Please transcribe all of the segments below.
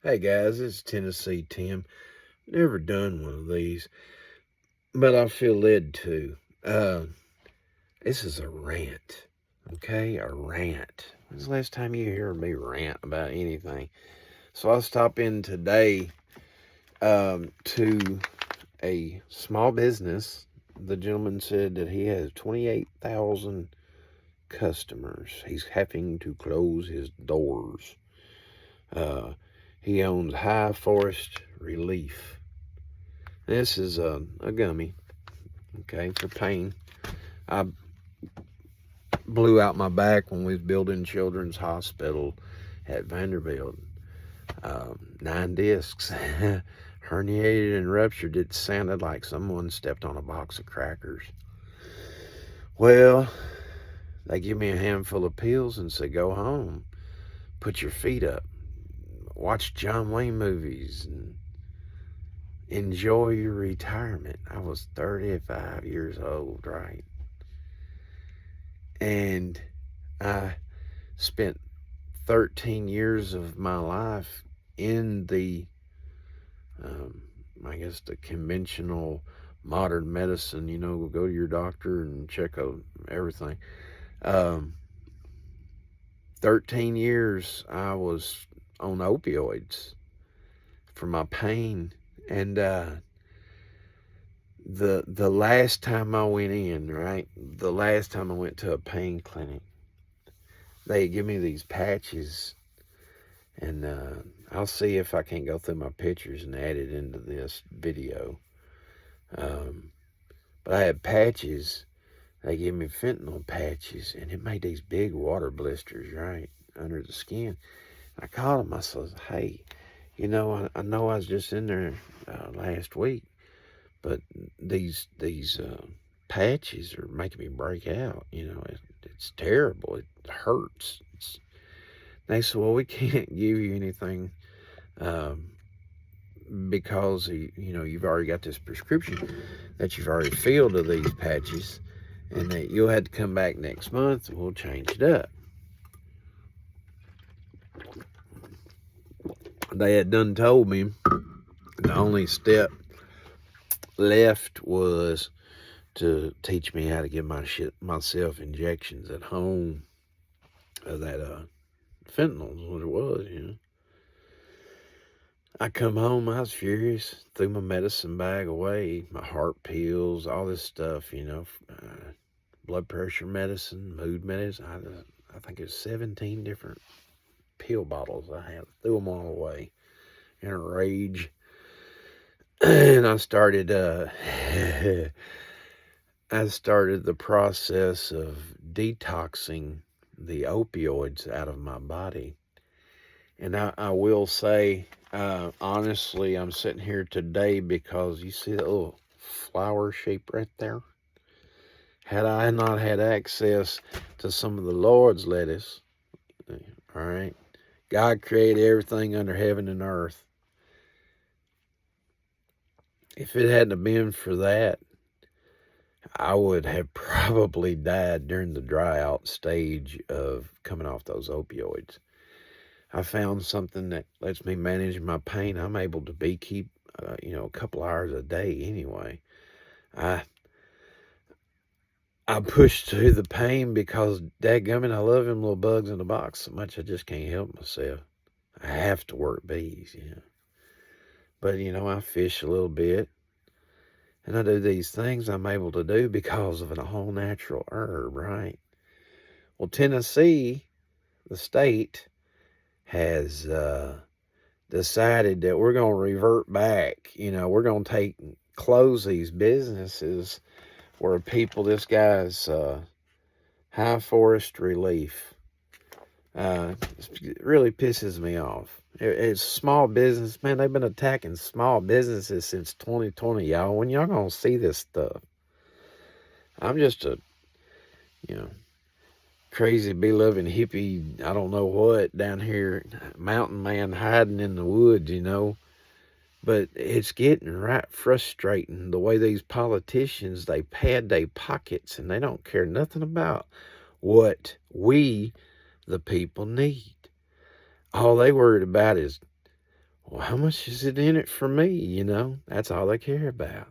Hey guys, it's Tennessee Tim. Never done one of these, but I feel led to. Uh, this is a rant, okay? A rant. When's the last time you hear me rant about anything? So I stop in today to a small business. The gentleman said that he has 28,000 customers. He's having to close his doors. Uh, he owns High Forest Relief. This is a gummy, okay, for pain. I blew out my back when we was building Children's Hospital at Vanderbilt. 9 discs, herniated and ruptured. It sounded like someone stepped on a box of crackers. Well, they give me a handful of pills and say, go home, put your feet up, watch John Wayne movies, and enjoy your retirement. I was 35 years old, right? And I spent 13 years of my life in the, I guess, the conventional modern medicine, go to your doctor and check out everything. Um, 13 years I was on opioids for my pain. And the last time I went in, right? The last time I went to a pain clinic, they give me these patches, and I'll see if I can't go through my pictures and add it into this video. But I had patches. They give me fentanyl patches, and it made these big water blisters, right, under the skin. I called them. I said, hey, I know I was just in there last week, but these patches are making me break out. It's terrible. It hurts. They said, well, we can't give you anything because you've already got this prescription that you've already filled of these patches, and that you'll have to come back next month and we'll change it up. They had done told me the only step left was to teach me how to give myself injections at home of that fentanyl is what it was. I come home, I was furious, threw my medicine bag away, my heart pills, all this stuff, blood pressure medicine, mood medicine. I think it's 17 different pill bottles I had. Threw them all away in a rage. And I started the process of detoxing the opioids out of my body. And I will say, honestly, I'm sitting here today because you see that little flower shape right there? Had I not had access to some of the Lord's lettuce, all right, God created everything under heaven and earth. If it hadn't been for that, I would have probably died during the dry out stage of coming off those opioids. I found something that lets me manage my pain. I'm able to beekeep, a couple hours a day anyway. I push through the pain because, dadgummit, I love them little bugs in the box so much I just can't help myself. I have to work bees, But, I fish a little bit, and I do these things I'm able to do because of an all-natural herb, right? Well, Tennessee, the state, has decided that we're going to revert back. We're going to close these businesses where this guy's High Forest Relief. It really pisses me off. It's small business, man. They've been attacking small businesses since 2020, y'all. When y'all gonna see this stuff? I'm just a, crazy bee-loving hippie, I don't know what, down here, mountain man hiding in the woods, But it's getting right frustrating the way these politicians, they pad their pockets and they don't care nothing about what we, the people, need. All they worried about is Well, how much is it in it for me? You know, that's all they care about.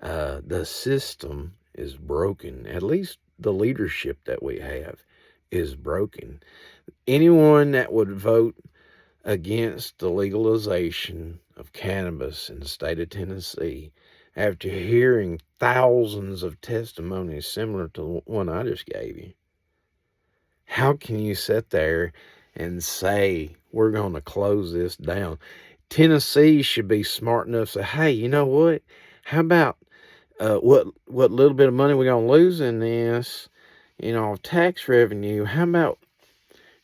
The system is broken. At least the leadership that we have is broken. Anyone that would vote against the legalization of cannabis in the state of Tennessee, after hearing thousands of testimonies similar to the one I just gave you, how can you sit there and say we're going to close this down? Tennessee should be smart enough to say, hey, you know what? How about what little bit of money we're going to lose in this, tax revenue? How about,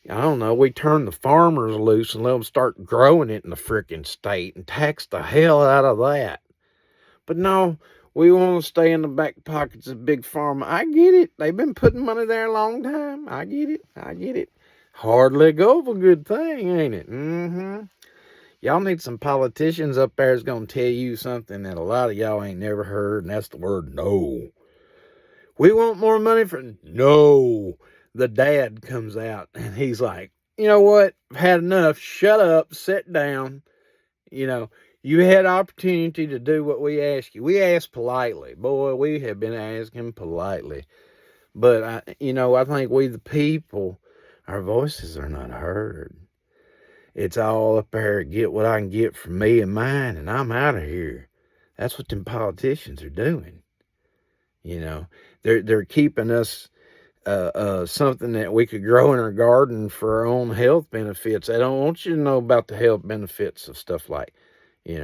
I don't know, we turn the farmers loose and let them start growing it in the frickin' state and tax the hell out of that? But no, we want to stay in the back pockets of Big Pharma. I get it. They've been putting money there a long time. I get it. Hardly go of a good thing, ain't it? Mm-hmm. Y'all need some politicians up there that's going to tell you something that a lot of y'all ain't never heard, and that's the word no. We want more money for no. The dad comes out, and he's like, you know what? I've had enough. Shut up. Sit down. You had opportunity to do what we asked you. We asked politely. Boy, we have been asking politely. But, I think we the people, our voices are not heard. It's all up there, get what I can get from me and mine, and I'm out of here. That's what them politicians are doing. They're keeping us something that we could grow in our garden for our own health benefits. They don't want you to know about the health benefits of stuff like, they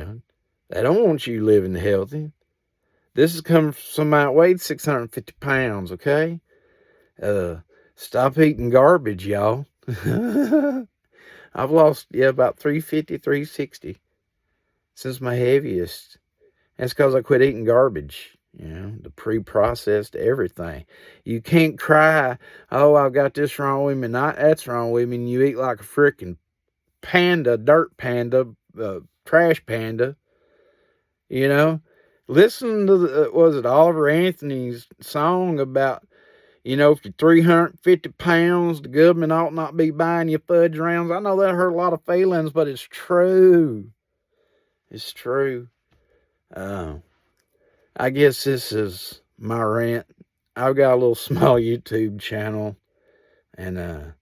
don't want you living healthy. This is coming from somebody that weighed 650 pounds, okay? Stop eating garbage, y'all. I've lost, about 350, 360 since my heaviest. That's because I quit eating garbage, the pre-processed everything. You can't cry, oh, I've got this wrong with me, not that's wrong with me, and you eat like a freaking panda, dirt panda, trash panda, Listen to, was it Oliver Anthony's song about, if you're 350 pounds, the government ought not be buying you fudge rounds. I know that hurt a lot of feelings, but it's true. It's true. I guess this is my rant. I've got a little small YouTube channel, and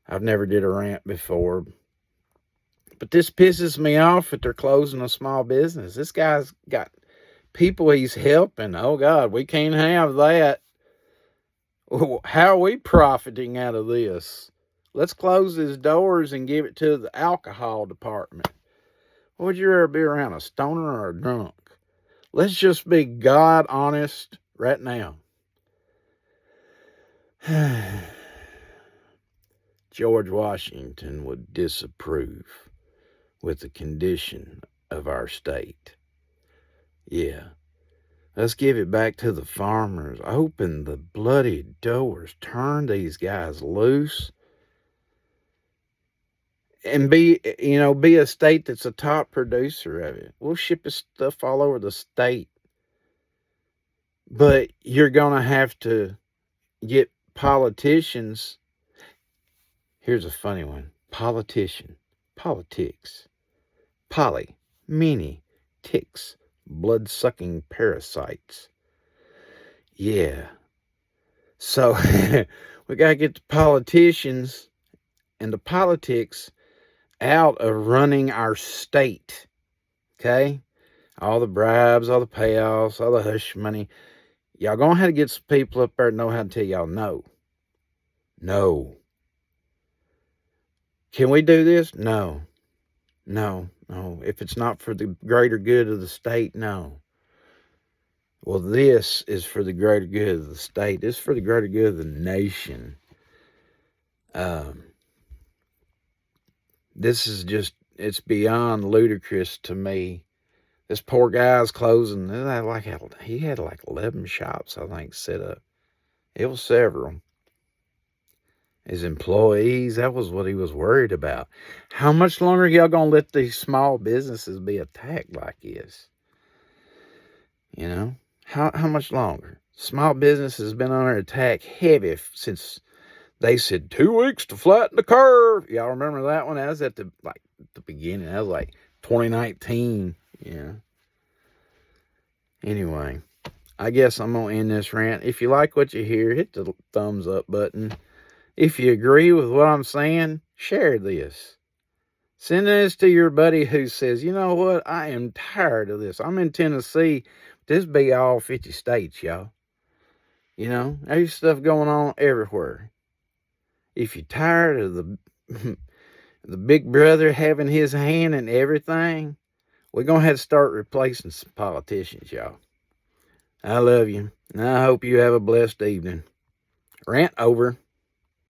I've never did a rant before. But this pisses me off that they're closing a small business. This guy's got people he's helping. Oh, God, we can't have that. How are we profiting out of this? Let's close his doors and give it to the alcohol department. Would you rather be around a stoner or a drunk? Let's just be God honest right now. George Washington would disapprove with the condition of our state. Yeah. Let's give it back to the farmers. Open the bloody doors. Turn these guys loose. And be a state that's a top producer of it. We'll ship this stuff all over the state. But you're going to have to get politicians. Here's a funny one. Politician. Politics. Poly. Meanie. Ticks. Blood-sucking parasites. Yeah. So we got to get the politicians and the politics out of running our state. Okay? All the bribes, all the payoffs, all the hush money. Y'all going to have to get some people up there that know how to tell y'all no. No. Can we do this? No. No. If it's not for the greater good of the state, no. Well, this is for the greater good of the state. This is for the greater good of the nation. This is just, it's beyond ludicrous to me. This poor guy's closing. He had like 11 shops, I think, set up. It was several. His employees, that was what he was worried about. How much longer are y'all going to let these small businesses be attacked like this? How much longer? Small business has been under attack heavy since they said 2 weeks to flatten the curve. Y'all remember that one? That was at the beginning. That was like 2019. Yeah. Anyway, I guess I'm going to end this rant. If you like what you hear, hit the thumbs up button. If you agree with what I'm saying, share this. Send this to your buddy who says, you know what, I am tired of this. I'm in Tennessee. This be all 50 states, y'all. You know, there's stuff going on everywhere. If you're tired of the big brother having his hand in everything, we're going to have to start replacing some politicians, y'all. I love you, and I hope you have a blessed evening. Rant over.